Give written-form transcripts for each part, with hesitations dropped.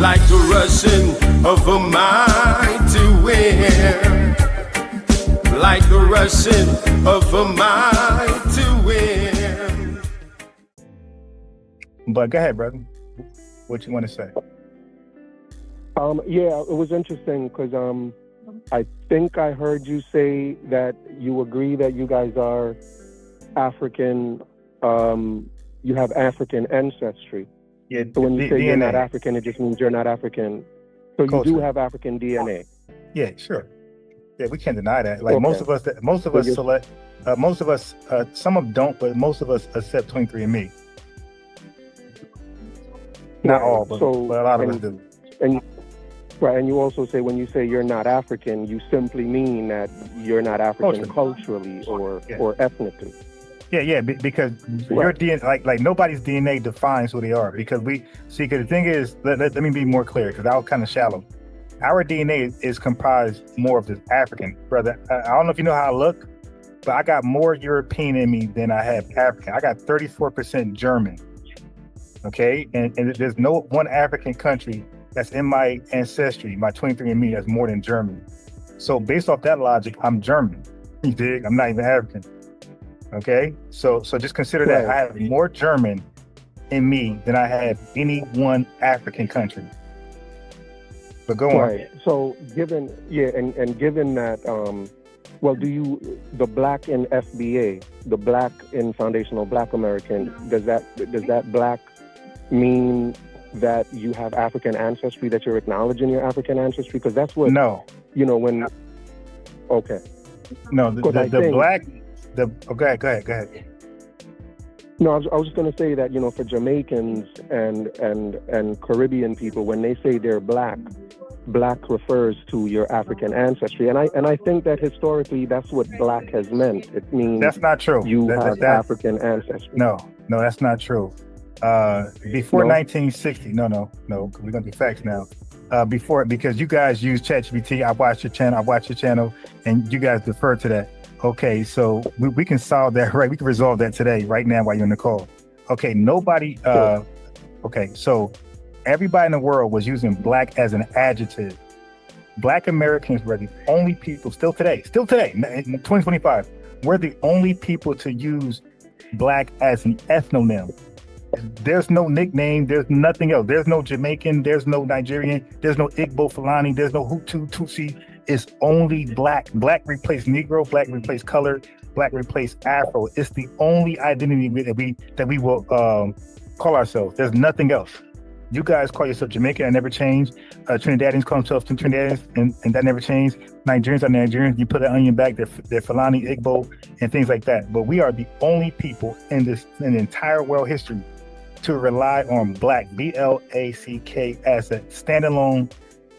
like the rushing of a mighty wind, like the rushing of a mighty wind. But go ahead, brother. What you want to say? Yeah, it was interesting because I think I heard you say that you agree that you guys are African. You have African ancestry. Yeah. So when you say DNA. you're not African, it just means you're not African. So Culture. you do have African DNA. Yeah, sure. Yeah, we can't deny that. Like Okay. most of us select. Most of us, some of them don't, but most of us accept 23andMe. Not Right. all, but a lot of us do. Right, and you also say when you say you're not African, you simply mean that you're not African culturally or ethnically. Yeah, because your Right. DNA, like nobody's DNA defines who they are. Because because the thing is, let me be more clear, because I was kind of shallow. Our DNA is comprised more of this African, brother. I don't know if you know how I look, but I got more European in me than I have African. I got 34% German. Okay, and there's no one African country that's in my ancestry, my 23andMe, that's more than Germany. So based off that logic, I'm German. You dig? I'm not even African. Okay, so just consider that I have more German in me than I have any one African country. But go on. Right. So given that, well, the black in FBA, the black in Foundational Black American, does that black mean that you have African ancestry, that you're acknowledging your African ancestry? Because that's what, no, when, okay. No, go ahead. No, I was just going to say that, for Jamaicans and Caribbean people, when they say they're black refers to your African ancestry. And I think that historically that's what black has meant. It means that's not true. You have African ancestry. No, that's not true. Before 1960, no, we're gonna do facts now. Because you guys use ChatGPT, I watch your channel, and you guys defer to that. Okay, so we can solve that, right? We can resolve that today, right now, while you're on the call. Okay, nobody. Okay, so everybody in the world was using black as an adjective. Black Americans were the only people, still today, in 2025, we're the only people to use black as an ethnonym. There's no nickname, there's nothing else. There's no Jamaican, there's no Nigerian, there's no Igbo, Fulani, there's no Hutu, Tutsi. It's only black. Black replaced Negro, black replaced color, black replaced Afro. It's the only identity that we will call ourselves. There's nothing else. You guys call yourself Jamaican, that never changed. Trinidadians call themselves Trinidadians, and that never changed. Nigerians are Nigerians. You put an onion back, they're Fulani, Igbo, and things like that. But we are the only people in the entire world history to rely on black, B-L-A-C-K, as a standalone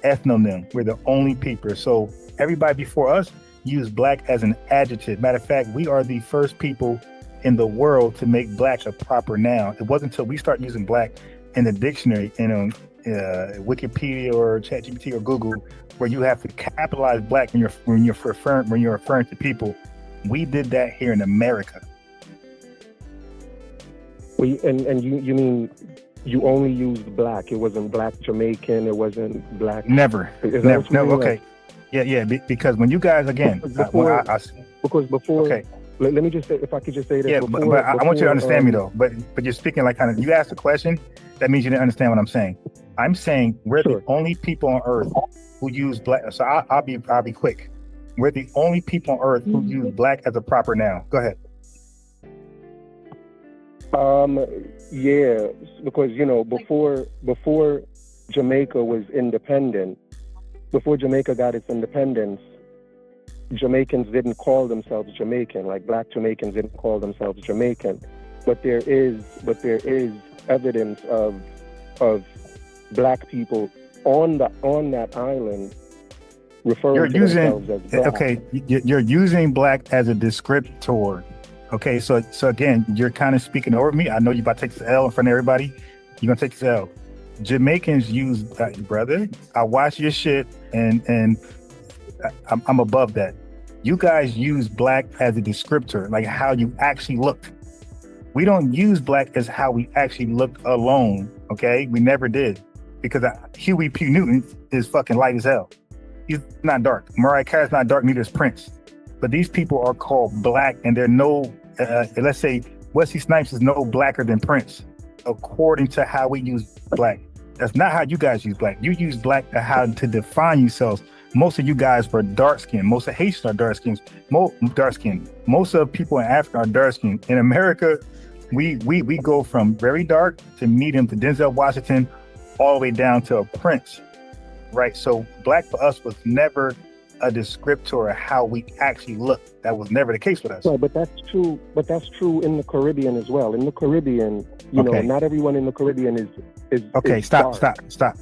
ethnonym. We're the only people. So everybody before us used black as an adjective. Matter of fact, we are the first people in the world to make black a proper noun. It wasn't until we start using black in the dictionary, Wikipedia or ChatGPT or Google, where you have to capitalize black when you're referring to people. We did that here in America. And you mean you only used black? It wasn't black Jamaican. It wasn't black. Never. Okay. Yeah. Because when you guys because before. Okay. Let me just say, if I could just say this. Yeah, but I want you to understand me though. But you're speaking like kind of. You asked a question. That means you didn't understand what I'm saying. I'm saying we're the only people on earth who use black. So I'll be quick. We're the only people on earth who use black as a proper noun. Go ahead. Yeah, because before Jamaica was independent, before Jamaica got its independence, Jamaicans didn't call themselves Jamaican, like black Jamaicans didn't call themselves Jamaican. But there is evidence of black people on that island referring to themselves as black. Okay, you're using black as a descriptor. Okay, so again, you're kind of speaking over me. I know you're about to take this L in front of everybody. You're gonna take this L. Jamaicans use, brother, I watch your shit and I'm above that. You guys use black as a descriptor, like how you actually look. We don't use black as how we actually look alone, okay? We never did. because Huey P. Newton is fucking light as hell. He's not dark. Mariah Carey's not dark, neither is Prince. But these people are called black, and they're no, let's say Wesley Snipes is no blacker than Prince, according to how we use black. That's not how you guys use black. You use black to how to define yourselves. Most of you guys were dark skinned. Most of Haitians are dark skinned. Most of people in Africa are dark skinned. In America, we go from very dark to medium to Denzel Washington, all the way down to a Prince, right? So black for us was never a descriptor of how we actually look. That was never the case with us. Right, but that's true. But that's true in the Caribbean as well. In the Caribbean, you know, not everyone in the Caribbean is okay. Is stop.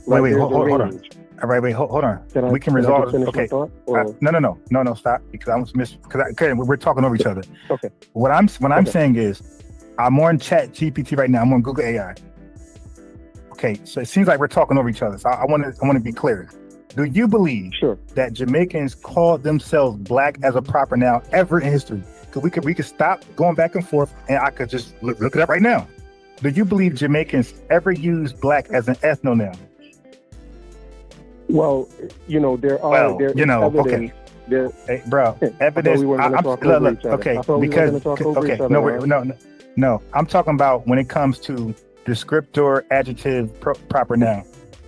Right, Wait, hold on. All right, wait, hold on. We can resolve it. Okay. No, stop, because I was we're talking over each other. Okay. What I'm saying is, I'm on Chat GPT right now. I'm on Google AI. Okay, so it seems like we're talking over each other. So I want to be clear. Do you believe that Jamaicans called themselves black as a proper noun ever in history? Because we could stop going back and forth, and I could just look it up right now. Do you believe Jamaicans ever used black as an ethnonym? Well, you know, there are evidence. Okay. There, hey, bro, evidence. No. I'm talking about when it comes to descriptor, adjective, proper noun.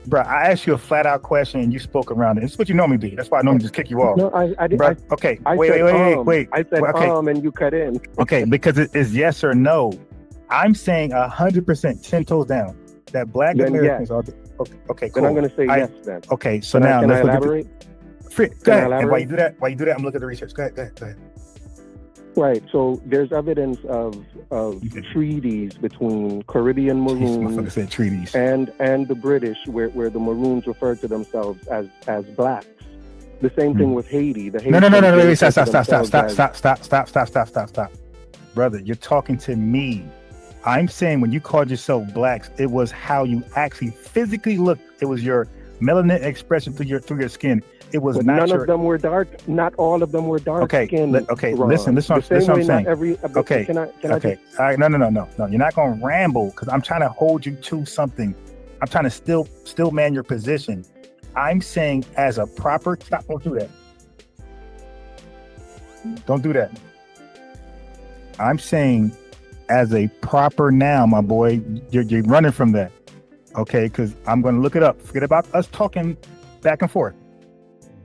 Bro, I asked you a flat out question and you spoke around it. It's what you normally do. That's why I normally just kick you off. No, I did. Bro, okay. Wait. I said and you cut in. Okay, because it is yes or no. I'm saying 100%, 10 toes down, that black then Americans yes. are. Okay, cool. Then I'm going to say yes then. Okay, so can now can let's I elaborate? Go ahead. And while you do that, I'm looking at the research. Go ahead. Right. So there's evidence of treaties between Caribbean Maroons and the British, where the Maroons referred to themselves as blacks. The same thing with Haiti. The Stop. Brother, you're talking to me. I'm saying when you called yourself blacks, it was how you actually physically looked. It was your melanin expression through your skin. It was but not none of them were dark. Not all of them were dark skinned. Listen what I'm saying. Okay. Can I all right, no. You're not gonna ramble because I'm trying to hold you to something. I'm trying to still man your position. I'm saying as a proper don't do that. Don't do that. I'm saying as a proper noun, my boy, you're running from that. Okay, because I'm gonna look it up. Forget about us talking back and forth.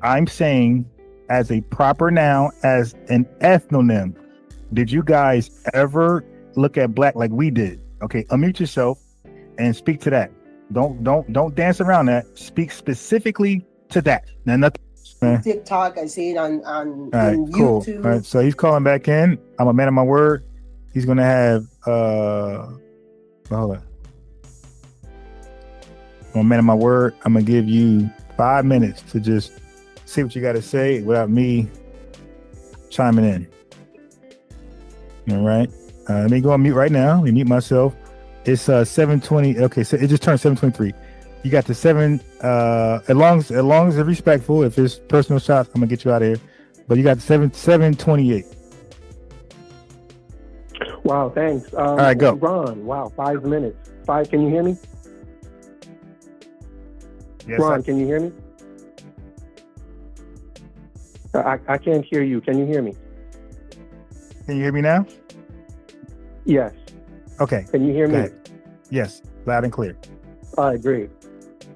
I'm saying as a proper noun, as an ethnonym. Did you guys ever look at black like we did? Okay, unmute yourself and speak to that. Don't dance around that. Speak specifically to that. Now nothing. TikTok, I see it on all right, YouTube. Cool. All right, so he's calling back in. I'm a man of my word. He's gonna have hold on. I'm a man of my word. I'm gonna give you 5 minutes to just see what you got to say without me chiming in. All right. Let me go on mute right now. Let me mute myself. It's 7:20. Okay, so it just turned 7:23. You got the 7. As long as it's respectful. If it's personal shots, I'm gonna get you out of here. But you got 7:28. Wow, thanks. All right, go. Ron, wow, 5 minutes. Can you hear me? Yes, Ron, can you hear me? I can't hear you. Can you hear me? Can you hear me now? Yes. Okay. Can you hear me? Ahead. Yes, loud and clear. All right, great.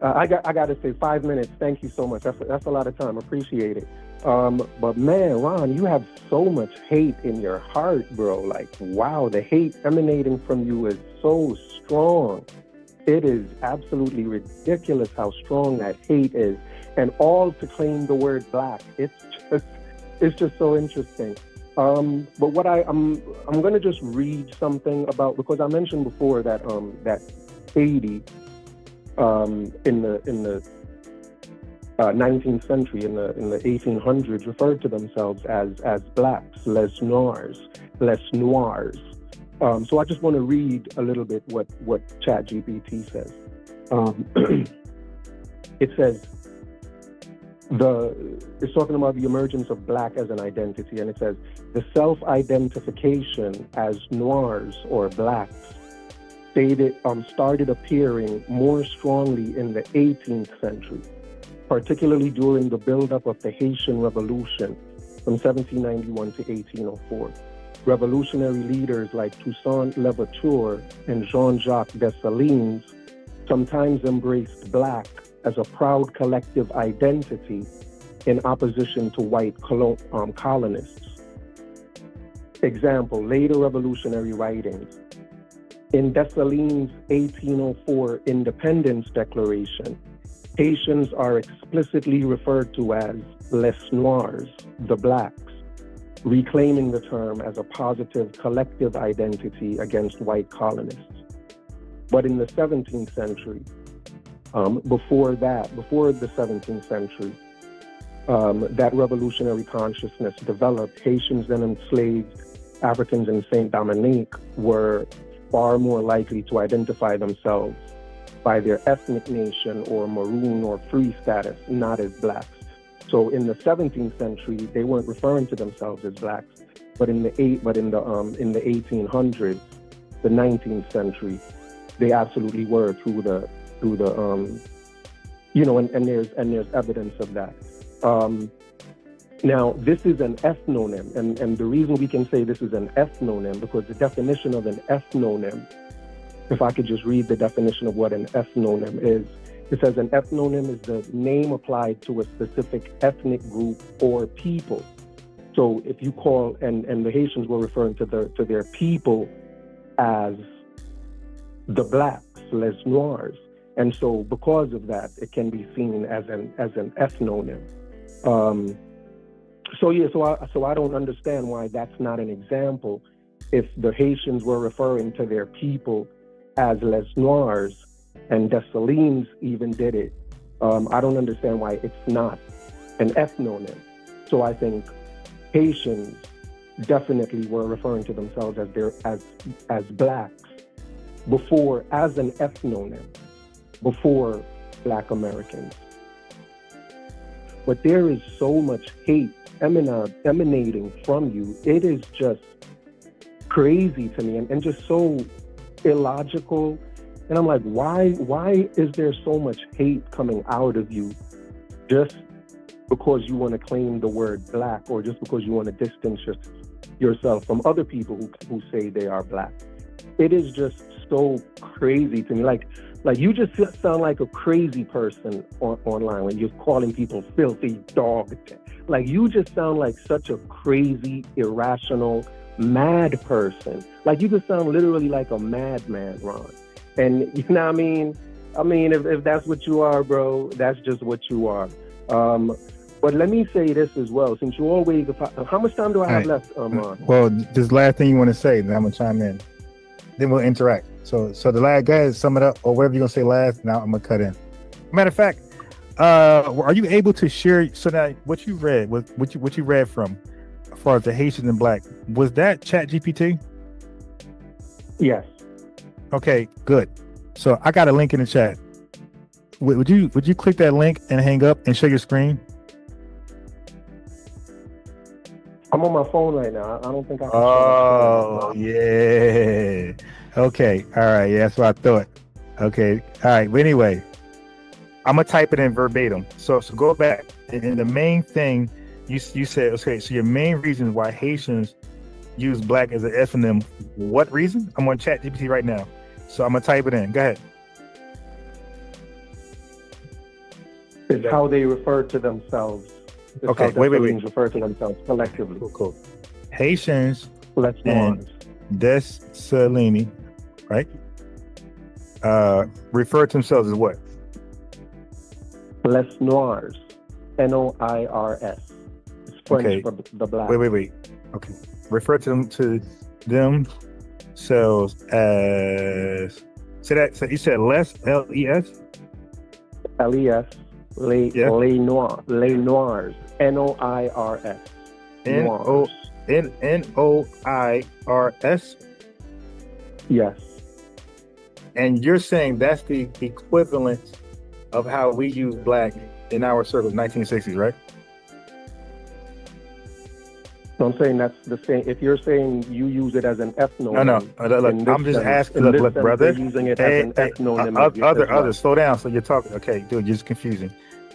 I got to say 5 minutes. Thank you so much. That's a lot of time. Appreciate it. But man, Ron, you have so much hate in your heart, bro. Like, wow, the hate emanating from you is so strong. It is absolutely ridiculous how strong that hate is, and all to claim the word black. It's just so interesting. But what I'm gonna just read something about, because I mentioned before that that Haiti in the 19th century, in the 1800s, referred to themselves as blacks, les noirs. So I just want to read a little bit what ChatGPT says. It says it's talking about the emergence of black as an identity, and it says the self-identification as noirs or blacks started appearing more strongly in the 18th century, particularly during the buildup of the Haitian Revolution from 1791 to 1804. Revolutionary leaders like Toussaint Louverture and Jean-Jacques Dessalines sometimes embraced Black as a proud collective identity in opposition to white colonists. Example, later revolutionary writings. In Dessalines' 1804 Independence Declaration, Haitians are explicitly referred to as les Noirs, the Blacks, reclaiming the term as a positive collective identity against white colonists. But in the 17th century, before the 17th century, that revolutionary consciousness developed. Haitians and enslaved Africans in Saint Dominique were far more likely to identify themselves by their ethnic nation or maroon or free status, not as Blacks. So in the 17th century, they weren't referring to themselves as Blacks, but in the 1800s, the 19th century, they absolutely were through the and there's evidence of that. Now, this is an ethnonym, and the reason we can say this is an ethnonym, because the definition of an ethnonym, if I could just read the definition of what an ethnonym is, it says an ethnonym is the name applied to a specific ethnic group or people. So if you call, and the Haitians were referring to their people as the Blacks, les Noirs. And so because of that, it can be seen as an ethnonym. So I don't understand why that's not an example. If the Haitians were referring to their people as les Noirs, and Dessalines even did it, I don't understand why it's not an ethnonym. So I think Haitians definitely were referring to themselves as Blacks before, as an ethnonym, before Black Americans. But there is so much hate emanating from you. It is just crazy to me and just so illogical. And I'm like, why is there so much hate coming out of you just because you want to claim the word Black, or just because you want to distance yourself from other people who say they are Black? It is just so crazy to me. Like you just sound like a crazy person online when you're calling people filthy dog. Like you just sound like such a crazy, irrational, mad person. Like you just sound literally like a madman, Ron. And you know what I mean? I mean, if that's what you are, bro, that's just what you are. But let me say this as well, since you always, how much time do I have left, Ron? Well, this last thing you want to say, then I'm gonna chime in. Then we'll interact. So the last guy, sum it up, or whatever you're gonna say last. Now I'm gonna cut in. Matter of fact, are you able to share? So now, what you read, what you read from, as far as the Haitian and Black, was that ChatGPT? Yes. Okay, good. So I got a link in the chat. Would you click that link and hang up and share your screen? I'm on my phone right now. I don't think I can. Oh, yeah. Okay. All right. Yeah, that's what I thought. Okay. All right. But anyway, I'm gonna type it in verbatim. So go back. And the main thing you said, okay, so your main reason why Haitians use Black as an ethnonym, what reason? I'm on ChatGPT right now. So I'm gonna type it in. Go ahead. It's how they refer to themselves. It's okay, how wait. refer to themselves collectively. Cool. Haitians Les Noirs. Dessalines, right? Refer to themselves as what? Les Noirs. Noirs. It's French for the Black. Wait. Okay. Refer to themselves as. So you said les, L-E-S? L-E-S. Les Noirs. Noirs. Noirs. Yes. And you're saying that's the equivalent of how we use Black in our circles, 1960s, right? So I'm saying that's the same. If you're saying you use it as an ethnonym, No, look, I'm just asking, look, brother. They're using it as an ethnonym. Slow down. So you're talking, okay, dude, you're just confusing.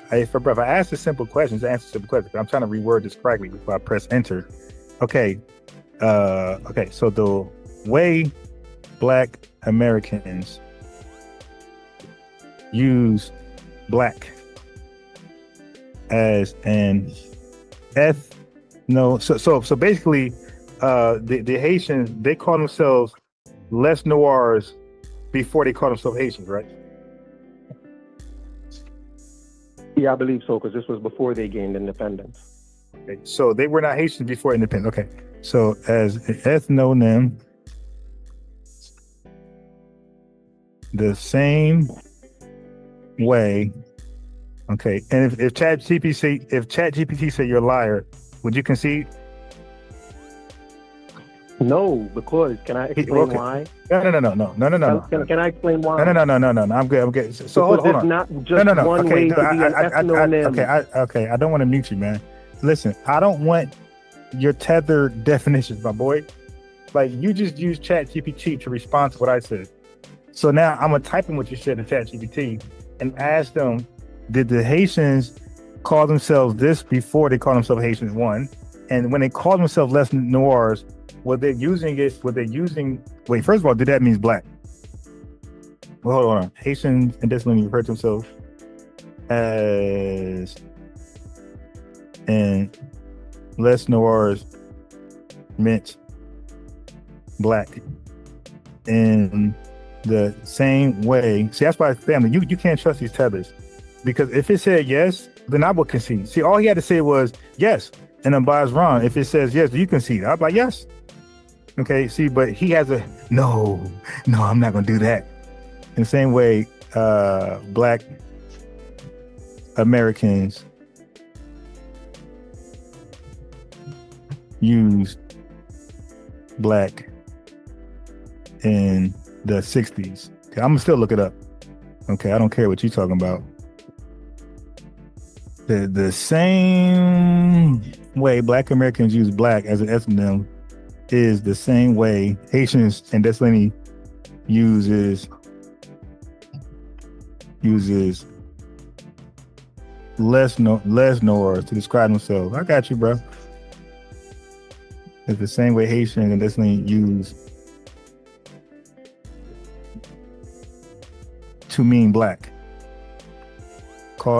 Hey, for brother, I asked a simple question, answer simple question. I'm trying to reword this correctly before I press enter. Okay, so the way Black Americans use black as an so basically the Haitians, they call themselves Les Noirs before they call themselves Haitians, right? Yeah, I believe so, because this was before they gained independence. Okay, so they were not Haitians before independence. Okay, so as an ethnonym, the same way. Okay, and if ChatGPT say you're a liar, would you concede? No, because can I explain why? No. Can I explain why? No. I'm good. So hold on. Not just one way to be an ethnonym. Okay. I don't want to mute you, man. Listen, I don't want your tethered definitions, my boy. Like, you just used ChatGPT to respond to what I said. So now I'm gonna type in what you said in ChatGPT and ask them, did the Haitians call themselves this before they called themselves Haitians? One, and when they called themselves Les Noirs, wait, first of all, did that mean black? Well, hold on. Haitians and Dessalines refer to themselves as, and Les Noirs meant black in the same way. See, that's why, family, you can't trust these tethers, because if it said yes, then I would concede. See, all he had to say was yes, and then Bob's wrong. If it says yes, you concede. I'd be like, yes. Okay, see, but he has a no, I'm not gonna do that. In the same way, Black Americans used black in the 60s. Okay, I'm gonna still look it up. Okay, I don't care what you're talking about. The same way Black Americans use black as an ethnonym is the same way Haitians and Dessalines uses Les Noirs to describe themselves. I got you, bro. It's the same way Haitians and Dessalines use to mean black.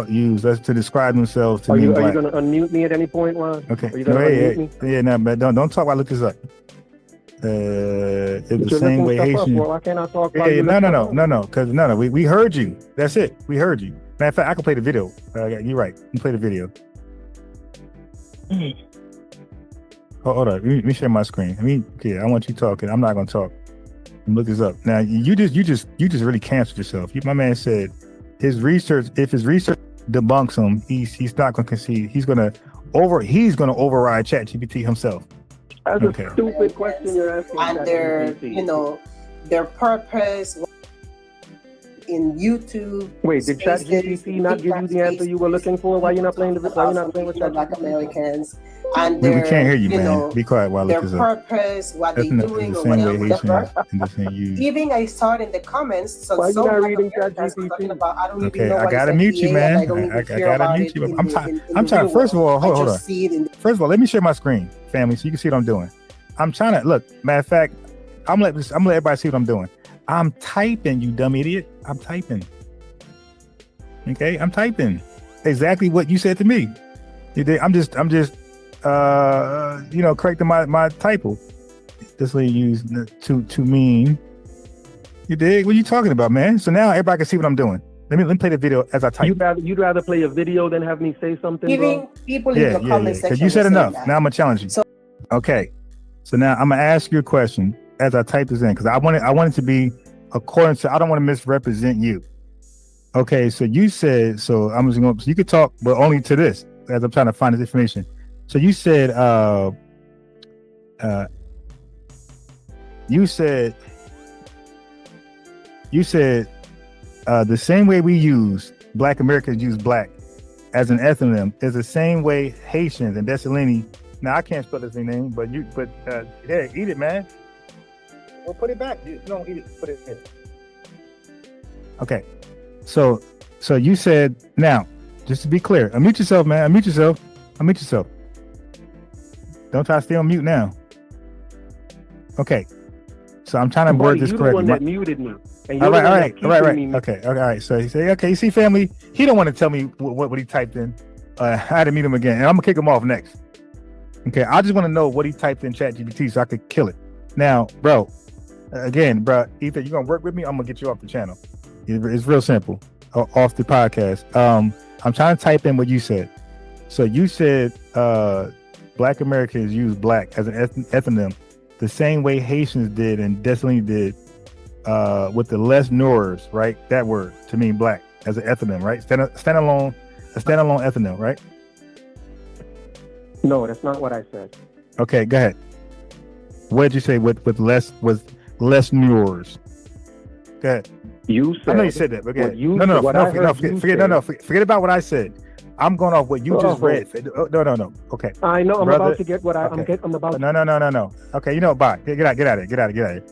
Use that's to describe themselves to mean black. Are you going to unmute me at any point, Ron? Okay. Are you going to unmute me? Yeah, no, but don't talk while I look this up. It's the same way Haitian. Why can't I talk? No, because we heard you. That's it. We heard you. Matter of fact, I can play the video. You're right. You can play the video. Hold on. Let me share my screen. I want you talking. I'm not gonna talk. Look this up. Now you just really canceled yourself. My man said if his research debunks him, he's not gonna concede. He's gonna override ChatGPT himself. That's a stupid question you're asking. And their purpose in YouTube. Wait, did ChatGPT not give you the answer you were looking for? Why you're not playing with ChatGPT? Black Americans. And we can't hear you, man. Be quiet while I look this up. Their purpose, what they're doing, or whatever. Even I saw it in the comments. So why are you not reading ChatGPT? I gotta mute you, man. I gotta mute you. I'm trying. First of all, hold on. First of all, let me share my screen, family, so you can see what I'm doing. I'm trying to look. Matter of fact, I'm gonna let everybody see what I'm doing. I'm typing, you dumb idiot. I'm typing. Okay, I'm typing exactly what you said to me. I'm just correcting my typo. This lady used to mean. You dig? What are you talking about, man? So now everybody can see what I'm doing. Let me play the video as I type. You'd rather play a video than have me say something, Giving people in the comment section. Because you said enough. Now I'm gonna challenge you. Okay. So now I'm gonna ask you a question as I type this in, because I want it to be according to. I don't want to misrepresent you. Okay. So you said. So I'm just going. So you could talk, but only to this, as I'm trying to find this information. So you said. You said the same way we use Black Americans use black as an ethnonym is the same way Haitians and Dessalines Now I can't spell his name, but yeah, eat it, man. Well, put it back. You don't eat it. Put it in. Okay. So you said, now, just to be clear, unmute yourself, man. Unmute yourself. Don't try to stay on mute now. Okay. So I'm trying to word this correctly. You're the one that muted me. And all right. Okay. All right. So he said, okay, you see, family, he don't want to tell me what he typed in. I had to meet him again, and I'm gonna kick him off next. Okay, I just want to know what he typed in ChatGPT so I could kill it. Now, bro, again, bro, either you're gonna work with me, I'm gonna get you off the channel. It's real simple. Off the podcast. I'm trying to type in what you said. So you said Black Americans use black as an ethnonym the same way Haitians did and Dessalines did with the les noirs, right? That word to mean black as an ethnonym, right? Standalone ethnonym, right? No, that's not what I said. Okay, go ahead. What did you say with les noirs? Go ahead. You said. I know you said that, but go ahead. Forget about what I said. I'm going off what you just read. No. Okay. I know. I'm about to get what I'm about. No. Okay. You know, bye. Get out of here.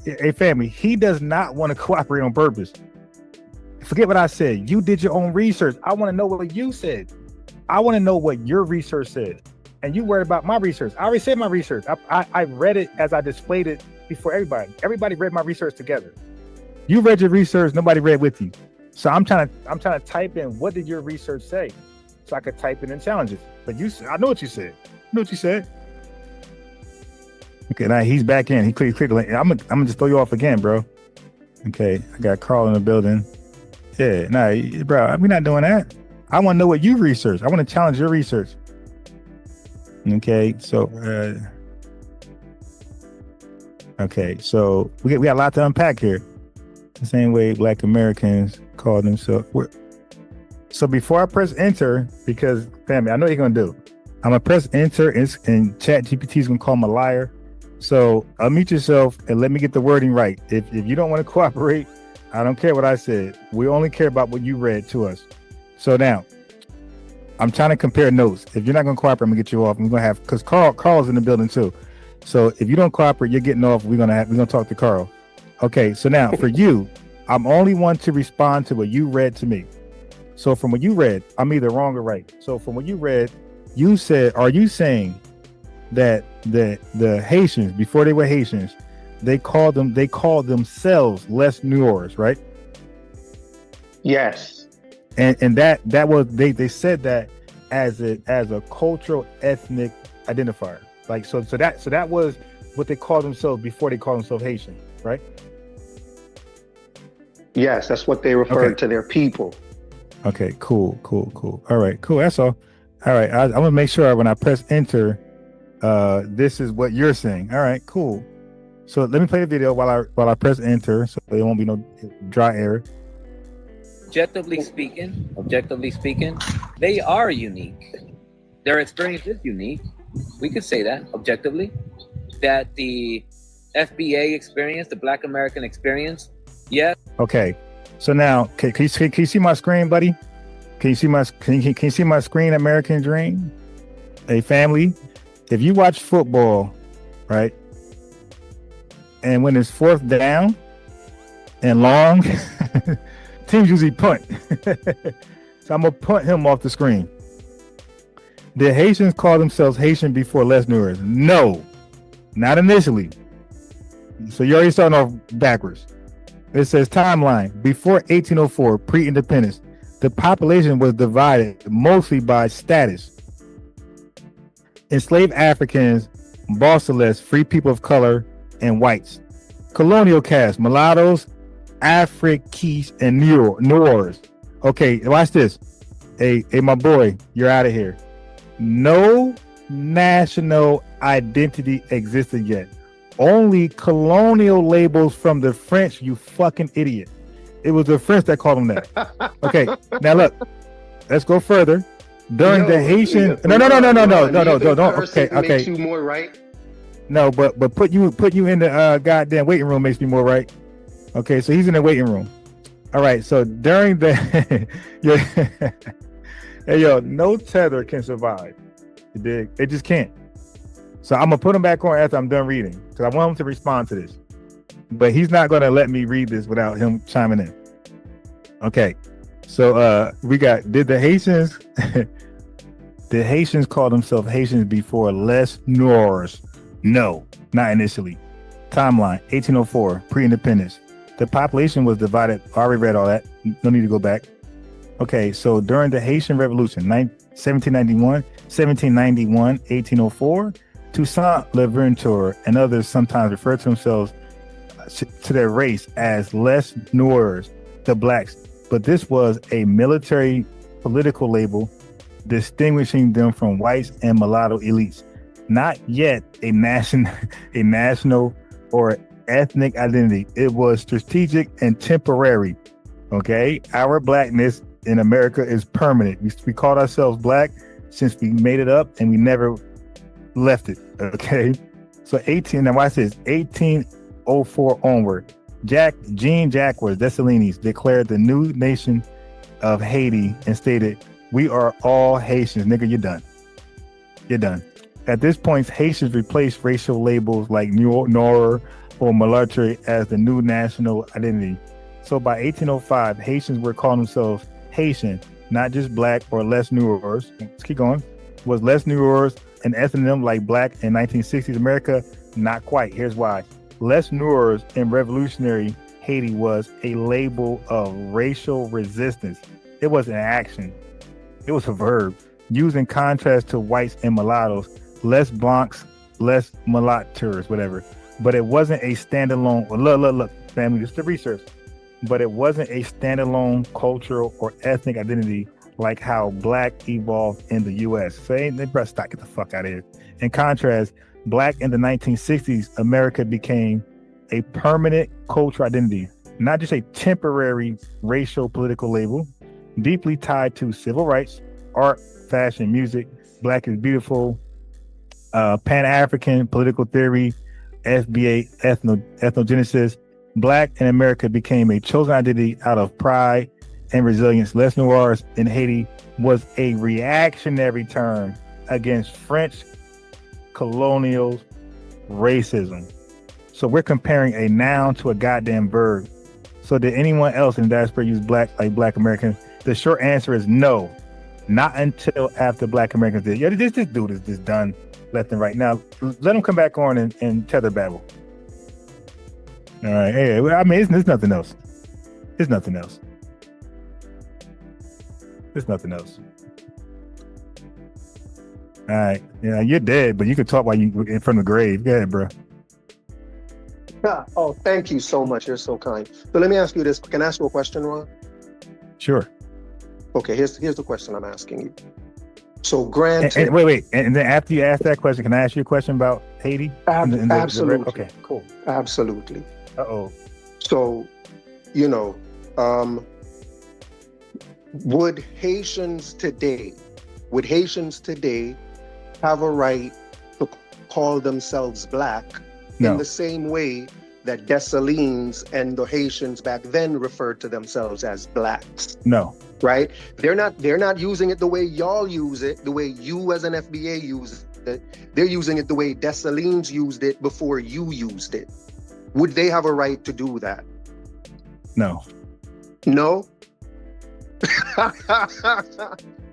Hey, family. He does not want to cooperate on purpose. Forget what I said. You did your own research. I want to know what you said. I want to know what your research said. And you worried about my research. I already said my research. I read it as I displayed it before everybody. Everybody read my research together. You read your research. Nobody read with you. So I'm trying to type in what did your research say, so I could type it in challenges. But I know what you said. Okay, now he's back in. He clicked. I'm gonna just throw you off again, bro. Okay, I got Carl in the building. Yeah, nah, bro, we're not doing that. I want to know what you researched. I want to challenge your research. Okay, so we got a lot to unpack here. The same way Black Americans call themselves. So before I press enter, because family, I know what you're gonna do. I'm gonna press enter and ChatGPT is gonna call him a liar. So unmute yourself and let me get the wording right. If you don't want to cooperate, I don't care what I said. We only care about what you read to us. So now, I'm trying to compare notes. If you're not gonna cooperate, I'm gonna get you off. I'm gonna have, because Carl's in the building too. So if you don't cooperate, you're getting off. We're gonna talk to Carl. Okay, so now for you, I'm only one to respond to what you read to me. So from what you read, I'm either wrong or right. So from what you read, you said, are you saying that the Haitians, before they were Haitians, they called themselves les noirs, right? Yes. And that was they said that as a cultural ethnic identifier. Like so that was what they called themselves before they called themselves Haitian, right? Yes, that's what they referred to their people. Okay, cool. All right, cool. That's all. All right, I'm gonna make sure when I press enter, this is what you're saying. All right, cool. So let me play the video while I press enter, so there won't be no dry air. Objectively speaking, they are unique. Their experience is unique. We could say that objectively. That the FBA experience, the Black American experience, yes. Okay, so now can you see my screen, buddy? Can you see my screen, American Dream? Hey, family, if you watch football, right, and when it's fourth down and long, teams usually punt. So I'm gonna punt him off the screen. Did Haitians call themselves Haitian before les noirs? No, not initially. So you're already starting off backwards. It says timeline. Before 1804, pre-independence, the population was divided mostly by status. Enslaved Africans, Bosseles, free people of color, and whites. Colonial caste, mulattoes, Afriquis, and Noirs. Okay, watch this. Hey, my boy, you're out of here. No national identity existed yet. Only colonial labels from the French, you fucking idiot. It was the French that called them that. Okay, now look, let's go further. During the Haitian, no, don't. Okay. Makes you more right. No, but put you in the goddamn waiting room makes me more right. Okay, so he's in the waiting room. All right, so during the, hey yo, no tether can survive. You dig? It just can't. So I'm gonna put him back on after I'm done reading because I want him to respond to this. But he's not gonna let me read this without him chiming in. Okay. So we got, did the Haitians the Haitians call themselves Haitians before Les Noirs? No, not initially. Timeline, 1804, pre-independence. The population was divided. I already read all that. No need to go back. Okay, so during the Haitian Revolution, 1791, 1804, Toussaint Louverture and others sometimes refer to themselves to their race as Les Noirs, the blacks. But this was a military political label distinguishing them from whites and mulatto elites. Not yet a national or ethnic identity. It was strategic and temporary. Okay, our blackness in America is permanent. We called ourselves black since we made it up, and we never left it. Okay, so now watch this. 1804 onward, Jean-Jacques Dessalines declared the new nation of Haiti and stated, "We are all Haitians." Nigga, you're done. You're done. At this point, Haitians replaced racial labels like Noir or mulatto as the new national identity. So by 1805, Haitians were calling themselves Haitian, not just black or Les Noirs. Let's keep going. Was Les Noirs an ethnonym like black in 1960s America? Not quite. Here's why. Les Noirs in revolutionary Haiti was a label of racial resistance. It was an action. It was a verb used in contrast to whites and mulattoes, Les Blancs, Les Mulattoes, whatever. But it wasn't a standalone, look, family, just the research. But it wasn't a standalone cultural or ethnic identity like how black evolved in the U.S. So they better stop, get the fuck out of here. In contrast, black in the 1960s, America became a permanent cultural identity, not just a temporary racial political label, deeply tied to civil rights, art, fashion, music, Black is beautiful, Pan-African political theory, FBA, ethnogenesis. Black in America became a chosen identity out of pride and resilience. Les Noirs in Haiti was a reactionary term against French colonial racism. So we're comparing a noun to a goddamn verb. So did anyone else in the diaspora use black like Black Americans? The short answer is no. Not until after Black Americans did. Yeah, this dude is just done left and right. Now, let him come back on and tether babble. All right. Hey, I mean, there's nothing else. There's nothing else. There's nothing else. All right. Yeah, you're dead, but you can talk while you in front of the grave. Go ahead, bro. Oh, thank you so much. You're so kind. So let me ask you this. Can I ask you a question, Ron? Sure. Okay, here's the question I'm asking you. So granted... And wait. And then after you ask that question, can I ask you a question about Haiti? Absolutely. Okay, cool. Absolutely. Uh-oh. So, would Haitians today have a right to call themselves Black in the same way that Dessalines and the Haitians back then referred to themselves as Blacks? No. Right? They're not using it the way y'all use it, the way you as an FBA use it. They're using it the way Dessalines used it before you used it. Would they have a right to do that? No. No?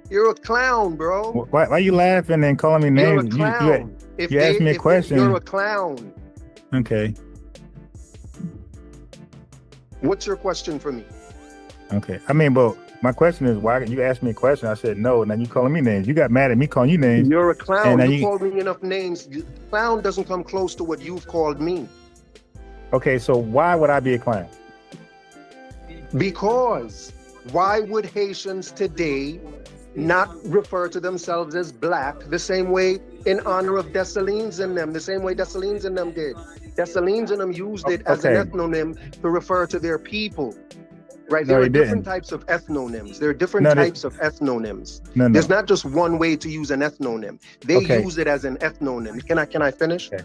You're a clown, bro. Why are you laughing and calling me names? You're a clown. You asked me a question. You're a clown. Okay. What's your question for me? Okay. I mean, but my question is, why you asked me a question? I said no, and then you calling me names. You got mad at me calling you names. You're a clown. You called me enough names. Clown doesn't come close to what you've called me. Okay, so why would I be a clown? Because why would Haitians today not refer to themselves as Black the same way in honor of Dessalines and them, the same way Dessalines and them did? Dessalines and them used it as an ethnonym to refer to their people. Right? There are different types of ethnonyms. There are different types of ethnonyms. There's not just one way to use an ethnonym. They use it as an ethnonym. Can I finish? Okay.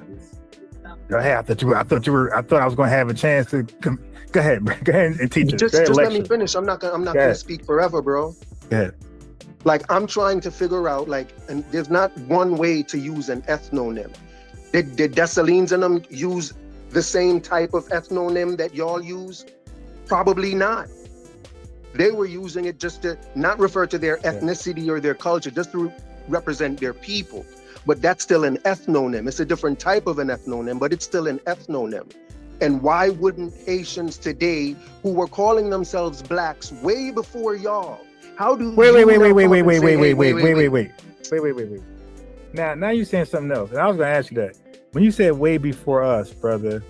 Hey, I thought I was going to have a chance to come. Go ahead and teach us. Just let me finish. I'm not going to speak forever, bro. Go ahead. Like, I'm trying to figure out, like, and there's not one way to use an ethnonym. Did Dessalines and them use the same type of ethnonym that y'all use? Probably not. They were using it just to not refer to their ethnicity or their culture, just to represent their people. But that's still an ethnonym. It's a different type of an ethnonym, but it's still an ethnonym. And why wouldn't Haitians today, who were calling themselves blacks way before y'all, how do wait. Now you're saying something else. And I was gonna ask you that. When you said way before us, brother,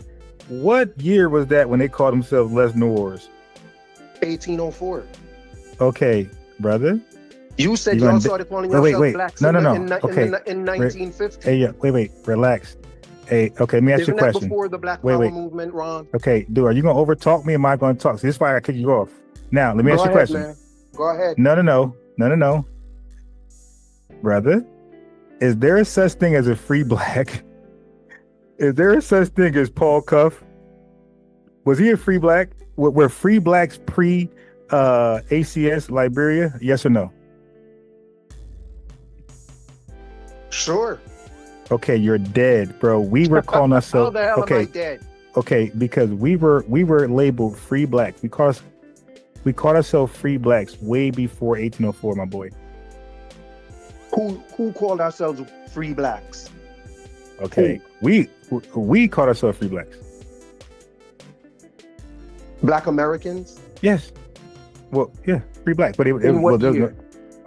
what year was that when they called themselves Les Noirs? 1804. Okay, brother. You said y'all started calling yourselves blacks in 1950. Hey, yeah, wait, relax. Hey, okay, let me ask you a question. Isn't that before the Black Power movement, Ron? Okay, dude, are you gonna overtalk me or am I gonna talk? So this is why I kick you off. Now, let me ask you a question. Man. Go ahead. No. Brother, is there a such thing as a free black? Is there a such thing as Paul Cuff? Was he a free black? Were free blacks pre ACS Liberia? Yes or no? Sure. Okay, you're dead, bro. We were calling ourselves. How the hell am I dead? Okay, because we were labeled free blacks. We called ourselves free blacks way before 1804, my boy. Who called ourselves free blacks? Okay, we called ourselves free blacks. Black Americans? Yes. Well, yeah, free black. But what year?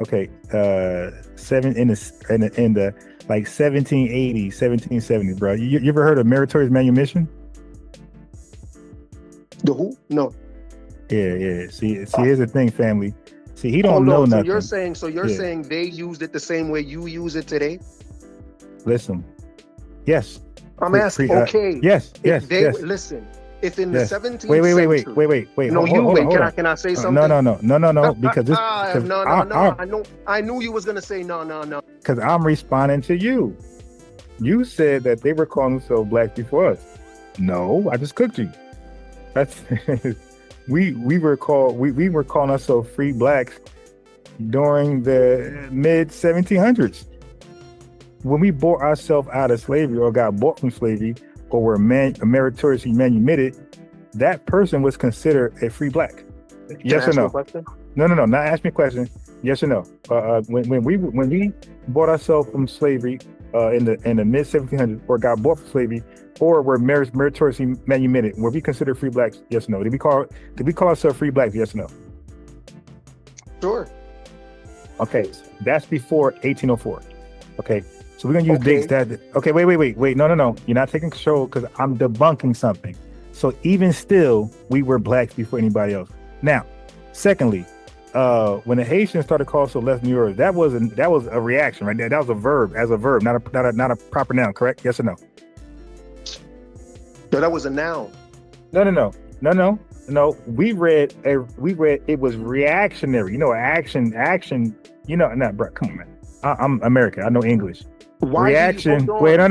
Okay, in the like 1780, 1770, bro. You ever heard of meritorious manumission? The who? No. Yeah. See, here's the thing, family. See, he don't know nothing. So you're saying they used it the same way you use it today? Listen. Yes. I'm asking. Okay. Yes. Listen. If in the 17th century. Wait. No, hold on. Can I say something? No. Because this. No. I knew you was gonna say no. Because I'm responding to you. You said that they were calling themselves black before us. No, I just cooked you. That's we were calling ourselves free blacks during the mid 1700s. When we bought ourselves out of slavery or got bought from slavery or were meritoriously manumitted, that person was considered a free black. Yes or no? No. Not ask me a question. Yes or no? When we bought ourselves from slavery in the mid 1700s or got bought from slavery or were meritoriously manumitted, were we considered free blacks? Yes or no? Did we call ourselves free blacks? Yes or no? Sure. Okay, that's before 1804. Okay. So we're gonna use dates that. Okay, wait. No. You're not taking control because I'm debunking something. So even still, we were blacks before anybody else. Now, secondly, when the Haitians started calling so Les Noirs, that was a reaction, right? That was a verb, not a proper noun, correct? Yes or no? No, that was a noun. No. We read it was reactionary. You know, action. You know, nah, bro. Come on, man. I'm American. I know English. Why reaction. Wait, no.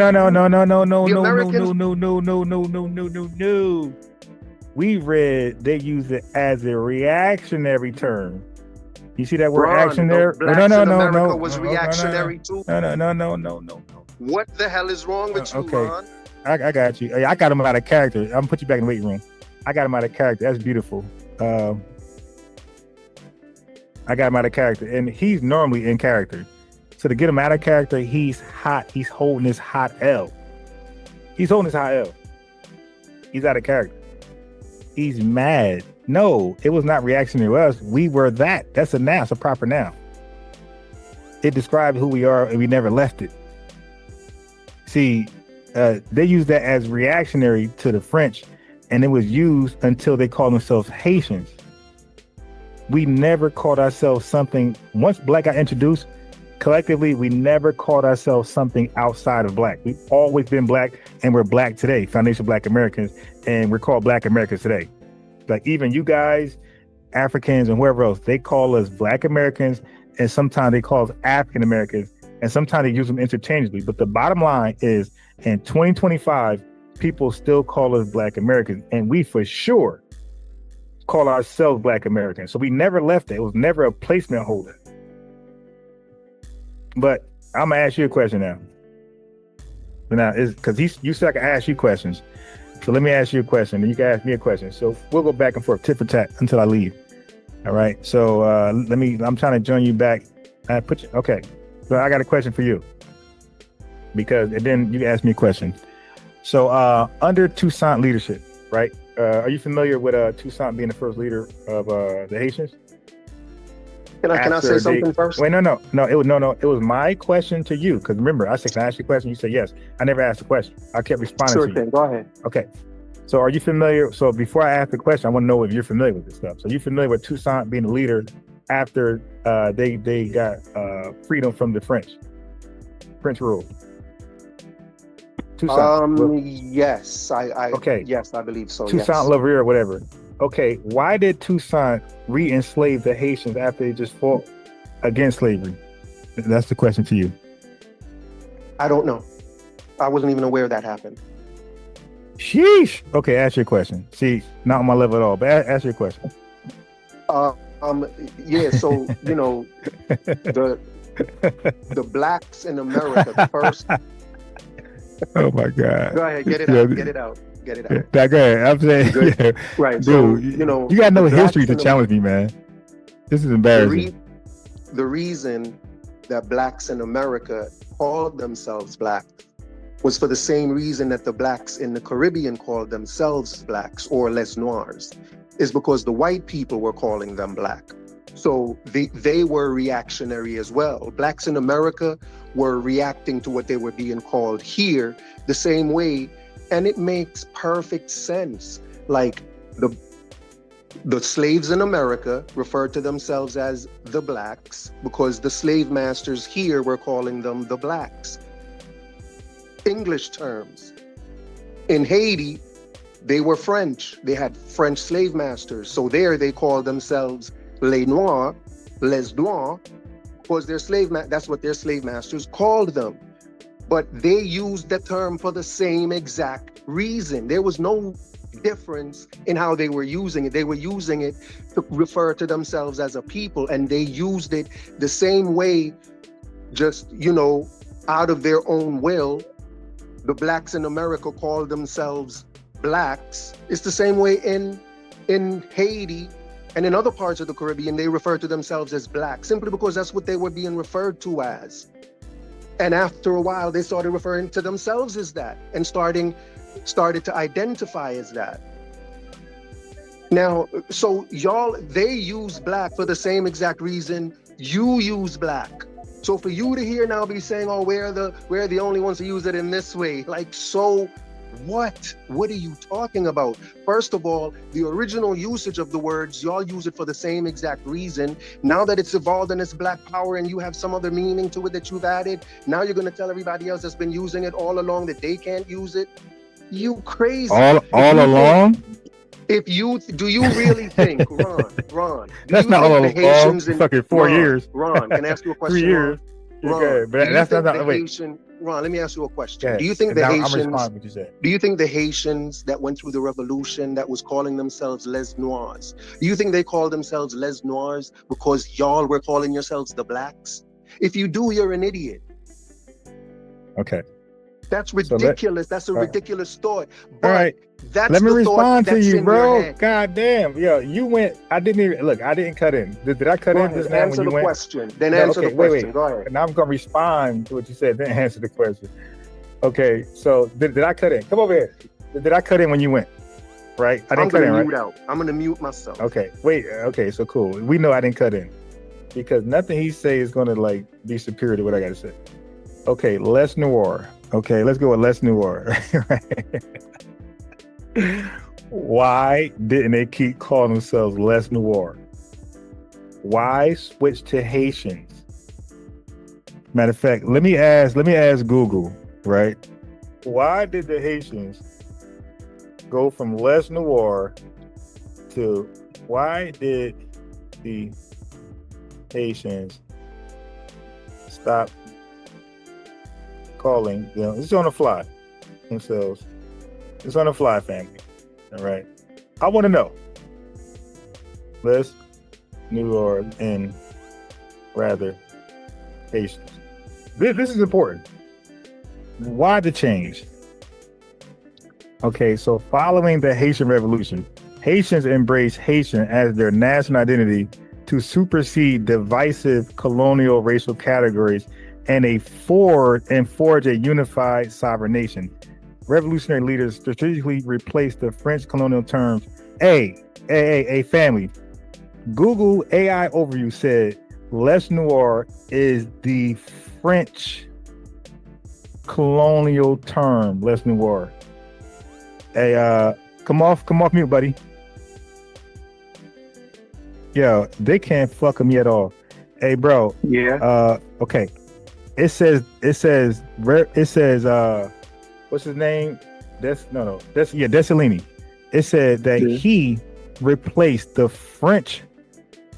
We read they use it as a reactionary term. You see that word action there? No. Was reactionary too. No. What the hell is wrong with you, Ron? I got you. I got him out of character. I'm gonna put you back in the waiting room. I got him out of character. That's beautiful. I got him out of character, and he's normally in character. So to get him out of character, he's hot. He's holding his hot L. He's out of character. He's mad. No, it was not reactionary to us. We were that. That's a noun. It's a proper noun. It describes who we are, and we never left it. See, they use that as reactionary to the French, and it was used until they called themselves Haitians. We never called ourselves something. Once black got introduced, collectively, we never called ourselves something outside of black. We've always been black, and we're black today, Foundation Black Americans, and we're called Black Americans today. Like even you guys, Africans, and whoever else, they call us Black Americans, and sometimes they call us African Americans, and sometimes they use them interchangeably. But the bottom line is, in 2025, people still call us Black Americans, and we for sure call ourselves Black Americans. So we never left it. It was never a placement holder. But I'm gonna ask you a question now. But now is because you said I can ask you questions. So let me ask you a question, and you can ask me a question. So we'll go back and forth, tit for tat, until I leave. All right. So I'm trying to join you back. Okay. So I got a question for you. And then you can ask me a question. So under Toussaint leadership, right? Are you familiar with Toussaint being the first leader of the Haitians? Can I say something first? Wait, no. It was my question to you. Because remember, I said, can I ask you a question? You said yes. I never asked a question. I kept responding to you. Sure thing. Go ahead. Okay. So are you familiar? So before I ask the question, I want to know if you're familiar with this stuff. So you familiar with Toussaint being the leader after they got freedom from the French rule? Toussaint. Yes, Okay. Yes, I believe so. Toussaint yes. Louverture or whatever. Okay, why did Toussaint re-enslave the Haitians after they just fought against slavery? That's the question to you. I don't know. I wasn't even aware that happened. Sheesh. Okay, ask your question. See, not on my level at all, but ask your question. Yeah. So the blacks in America the first. Oh my God. Go ahead, get it out. Get it out. Yeah, go ahead. I'm saying, yeah. Right. Dude, So you got no history to challenge me, man. This is embarrassing. The reason that blacks in America called themselves black was for the same reason that the blacks in the Caribbean called themselves blacks or les noirs, is because the white people were calling them black. So they were reactionary as well. Blacks in America were reacting to what they were being called here the same way. And it makes perfect sense. Like the slaves in America referred to themselves as the blacks because the slave masters here were calling them the blacks. English terms. In Haiti, they were French. They had French slave masters. So there they called themselves les noirs, because that's what their slave masters called them. But they used the term for the same exact reason. There was no difference in how they were using it. They were using it to refer to themselves as a people, and they used it the same way, just, out of their own will. The blacks in America called themselves blacks. It's the same way in Haiti and in other parts of the Caribbean, they refer to themselves as black, simply because that's what they were being referred to as. And after a while, they started referring to themselves as that and started to identify as that. Now, so they use black for the same exact reason you use black. So for you to hear now be saying, oh, we're the only ones who use it in this way, like, so what? What are you talking about? First of all, the original usage of the words, y'all use it for the same exact reason. Now that it's evolved and it's black power and you have some other meaning to it that you've added, now you're going to tell everybody else that's been using it all along that they can't use it? You crazy. All along? Do you really think, Ron, that's not all along, fucking 4 years. Ron, can I ask you a question? 3 years. Ron, okay, but that's not wait. Haitian, Ron, let me ask you a question. Yes. Do you think the Haitians, what you said. Do you think the Haitians that went through the revolution that was calling themselves les noirs, do you think they called themselves les noirs because y'all were calling yourselves the blacks? If you do, you're an idiot. Okay. That's ridiculous. That's a ridiculous thought. But all right. That's let me respond to you, bro. God damn. Yo, you went. I didn't cut in. Did I cut in just now when you went? Answer the question. Wait. Go ahead. Now I'm going to respond to what you said. Then answer the question. Okay. So did I cut in? Come over here. Did I cut in when you went? Right? I didn't cut in, right? I'm going to mute myself. Okay. Wait. Okay. So cool. We know I didn't cut in because nothing he say is going to be superior to what I got to say. Okay. Les Noir. Okay, let's go with Les Noir. Why didn't they keep calling themselves Les Noir? Why switch to Haitians? Matter of fact, let me ask Google, right? Why did the Haitians go from Les Noir to why did the Haitians stop calling them? It's on the fly themselves. It's on the fly, family. All right. I want to know. Les Noir and rather Haitians. This is important. Why the change? Okay, so following the Haitian Revolution, Haitians embraced Haitian as their national identity to supersede divisive colonial racial categories and forge a unified sovereign nation. Revolutionary leaders strategically replaced the French colonial terms. Family. Google AI overview said Les Noirs is the French colonial term. Les Noirs. Hey, come off mute, buddy. Yo, they can't fuck them yet all. Hey, bro. Yeah. Okay. It says, what's his name? Dessalini. It said that he replaced the French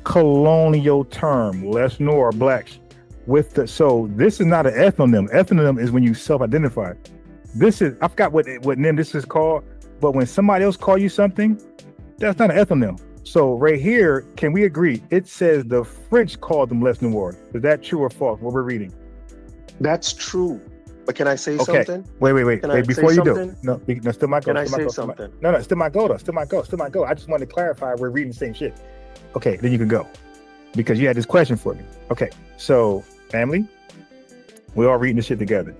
colonial term, Les Noirs, blacks, with so this is not an ethnonym. Ethnonym is when you self-identify. This is, I forgot what name this is called, but when somebody else call you something, that's not an ethnonym. So right here, can we agree? It says the French called them Les Noirs. Is that true or false? What we're reading? That's true. But can I say something? Wait. Before you do, no, still my go. Can I say something? No, still my go. Still my go. I just wanted to clarify we're reading the same shit. Okay, then you can go because you had this question for me. Okay, so family, we're all reading this shit together.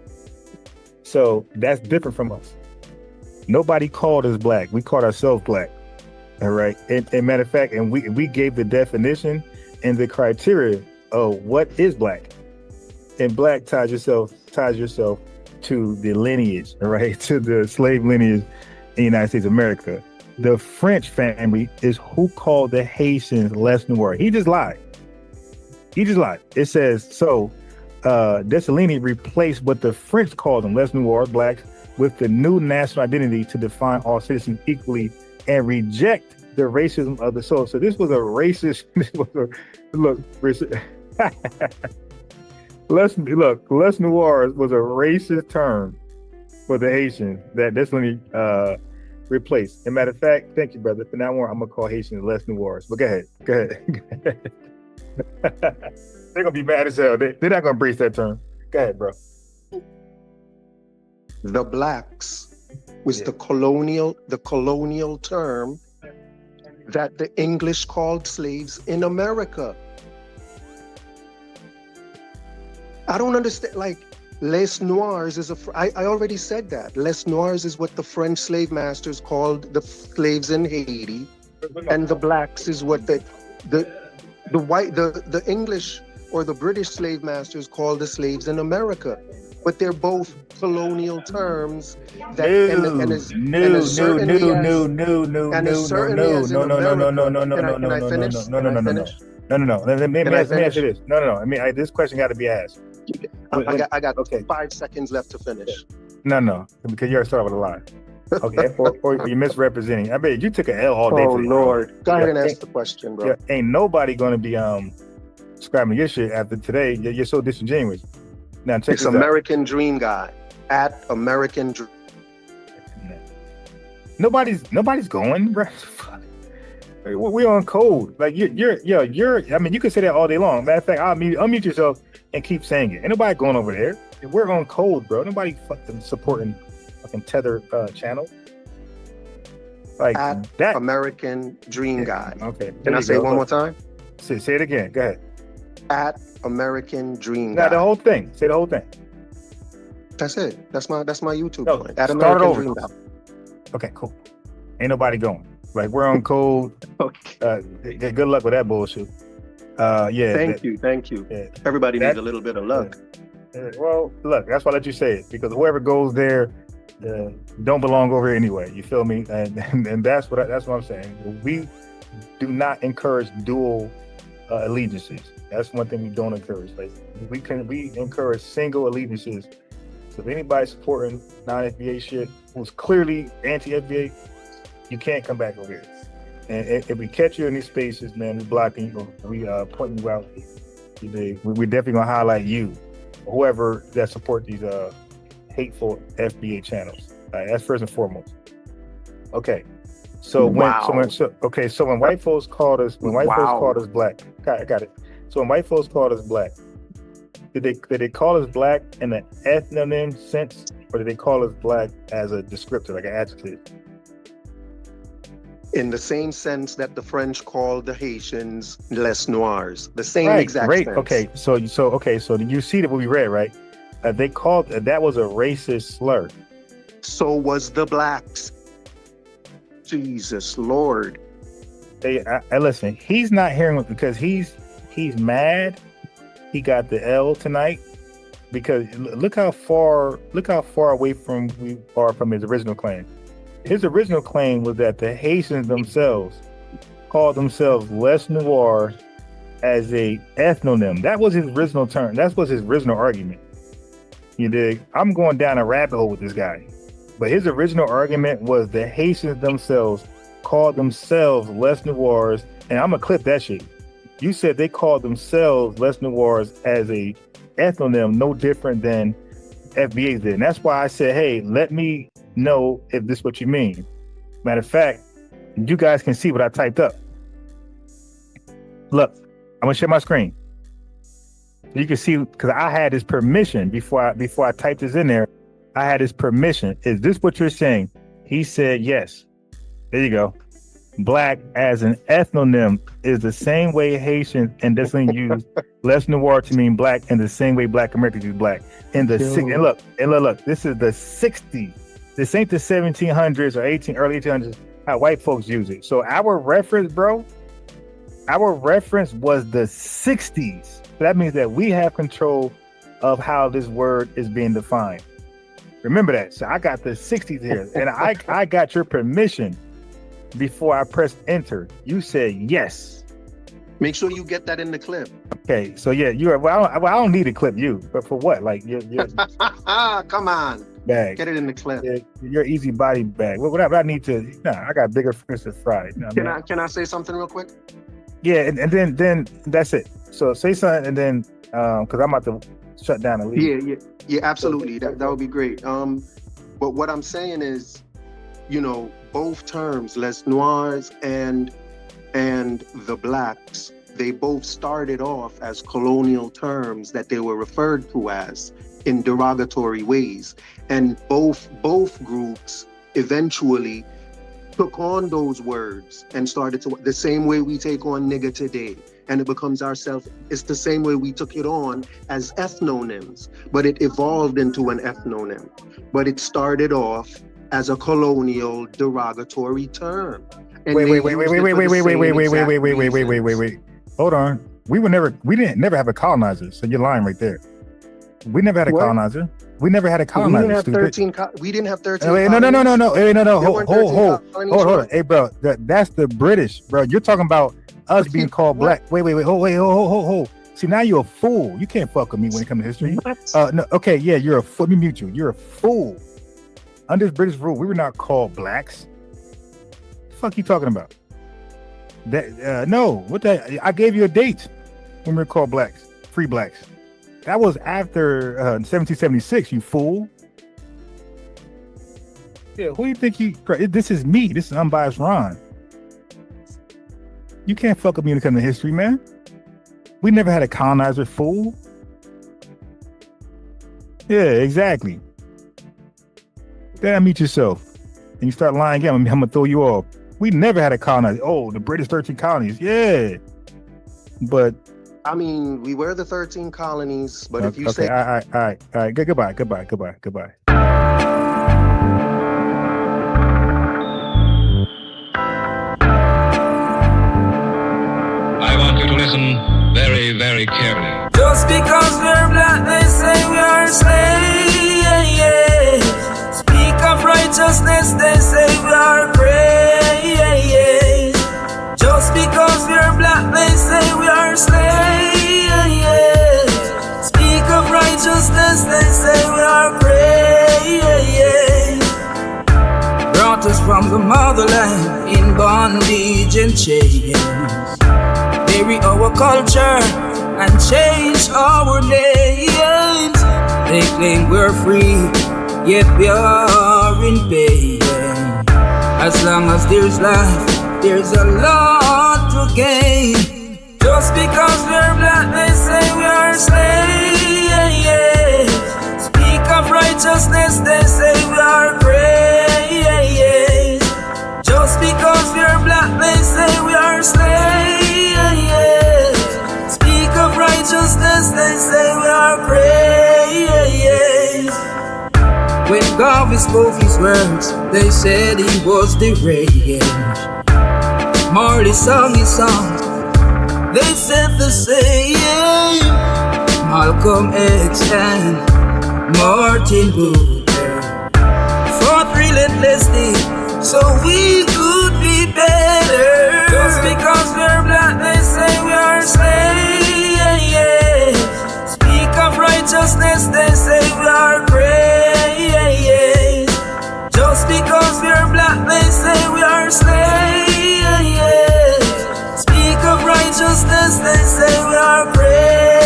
So that's different from us. Nobody called us black. We called ourselves black. All right. And matter of fact, and we gave the definition and the criteria of what is black. And black ties yourself to the lineage, all right, to the slave lineage in the United States of America. The French family is who called the Haitians Les Noirs. He just lied. It says so. Dessalini replaced what the French called them, Les Noirs, blacks, with the new national identity to define all citizens equally and reject the racism of the soul. So this was a racist. Les Noirs was a racist term for the Haitians that Dessalini replaced. As a matter of fact, thank you, brother. From now on, I'm gonna call Haitians Les Noirs. But go ahead. They're gonna be mad as hell. They're not gonna embrace that term. Go ahead, bro. The blacks was the colonial term that the English called slaves in America. I don't understand. Like, Les Noirs is I already said that. Les Noirs is what the French slave masters called the slaves in Haiti, and the blacks is what the English or the British slave masters called the slaves in America. But they're both colonial terms that No. Let me answer this. No. I mean, this question got to be asked. I got 5 seconds left to finish. No, because you already started with a lie. Okay, or you're misrepresenting. I bet you took an L all day. Oh Lord, go ahead and ask the question, bro. Ain't nobody gonna be describing your shit after today. You're so disingenuous. Now check this out. American Dream Guy at American Dream. Nobody's going, bro. We're on code. Like you're. I mean, you can say that all day long. Matter of fact, unmute yourself and keep saying it. Ain't nobody going over there. We're on code, bro. Nobody fucking supporting fucking Tether channel. Like at that. American Dream Guy. Okay. Can I say it one more time? Say it again. Go ahead. At American Dream Guy. Now the whole thing. Say the whole thing. That's it. That's my YouTube point. start At American over. Dream Guy. Okay, cool. Ain't nobody going. Like we're on code. Okay. Good luck with that bullshit. Thank you. Yeah. Everybody needs a little bit of luck. Well, look, that's why I let you say it, because whoever goes there don't belong over here anyway. You feel me? And that's what I'm saying. We do not encourage dual allegiances. That's one thing we don't encourage. Like we encourage single allegiances. So if anybody's supporting non-FBA shit who's clearly anti-FBA, you can't come back over here. And if we catch you in these spaces, man, we blocking you. We pointing you out. We're definitely gonna highlight you, whoever that support these hateful FBA channels. That's first and foremost. Okay. So when white folks called us black, I got it. So when white folks called us black, did they call us black in an ethnonym sense, or did they call us black as a descriptor, like an adjective? In the same sense that the French called the Haitians les noirs, the same Right, exact great. sense. Okay, so you see that what we read, right? They called that was a racist slur. So was the blacks. Jesus Lord. I listen. He's not hearing it because he's mad. He got the L tonight because look how far away from we are from his original claim. His original claim was that the Haitians themselves called themselves les noirs as a ethnonym. That was his original term. That was his original argument. You dig? I'm going down a rabbit hole with this guy. But his original argument was the Haitians themselves called themselves les noirs, and I'm gonna clip that shit. You said they called themselves les noirs as a ethnonym, no different than FBA did. And that's why I said, hey, let me know if this is what you mean. Matter of fact, you guys can see what I typed up. Look, I'm gonna share my screen. You can see because I had his permission before I typed this in there. I had his permission. Is this what you're saying? He said yes. There you go. Black as an ethnonym is the same way Haitians and descendants use les noir to mean black, in the same way Black Americans use black. In the look, this is the 60s. This ain't the 1700s or early 1800s. How white folks use it. So our reference, bro, was the 60s. So that means that we have control of how this word is being defined. Remember that. So I got the 60s here, and I got your permission before I pressed enter. You said yes. Make sure you get that in the clip. Okay, so yeah, you are. Well, I don't need to clip you, but for what? Like you're Come on, bag. get it in the clip. You're easy body bag. Whatever I need to. Nah, I got bigger fish to fry. You know Can I say something real quick? Yeah, and then that's it. So say something, and then because I'm about to shut down and leave. Yeah, absolutely. That would be great. But what I'm saying is, both terms, les noirs and the blacks, they both started off as colonial terms that they were referred to as in derogatory ways. And both groups eventually took on those words and started to, the same way we take on nigger today, and it becomes ourselves. It's the same way we took it on as ethnonyms, but it evolved into an ethnonym. But it started off as a colonial derogatory term. And Wait. Hold on. We didn't never have a colonizer. So you're lying right there. We never had a colonizer. We never had a colonizer. We didn't have 13. Wait, no. Hold on. Hey, bro, that's the British, bro. You're talking about us being called black. Wait. Hold. See, now you're a fool. You can't fuck with me when it comes to history. No, okay, yeah, you're a fool. Let me mute you. You're a fool. Under British rule, we were not called blacks. The fuck you talking about? No, I gave you a date when we were called blacks, free blacks. That was after 1776, you fool. Yeah, who do you think this is me. This is unbiased Ron. You can't fuck with me when it comes to history, man. We never had a colonizer, fool. Yeah, exactly. Then mute yourself. And you start lying again, I'm gonna throw you off. We never had a colonizer. Oh, the British 13 colonies. Yeah. But I mean, we were the 13 colonies, but if you say all right. Goodbye. I want you to listen very, very carefully. Just because we're black, they say we are slaves. Speak of righteousness, they say we are praise. Just because we're black, they say we are slaves. Speak of righteousness, they say we are praise. Brought us from the motherland in bondage and chains. Bury our culture and change our names. They claim we're free, yet we are in pain. As long as there's life, there's a lot to gain. Just because we're black, they say we are slaves. God we spoke his words, they said he was deranged. Marley sung his songs, they said the same. Malcolm X and Martin Luther fought relentlessly so we could be better. Just because we're black, they say we are slaves. Speak of righteousness, they say we are great. Just because we're black, they say we are slaves. Speak of righteousness, they say we are great.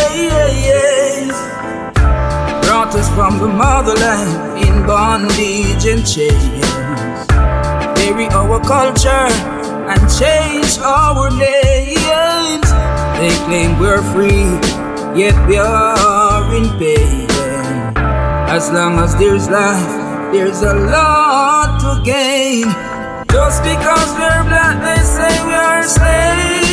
Brought us from the motherland in bondage and chains. Bury our culture and change our names. They claim we're free, yet we are in pain. As long as there's life, there's a lot to gain. Just because we're black, they say we are slaves.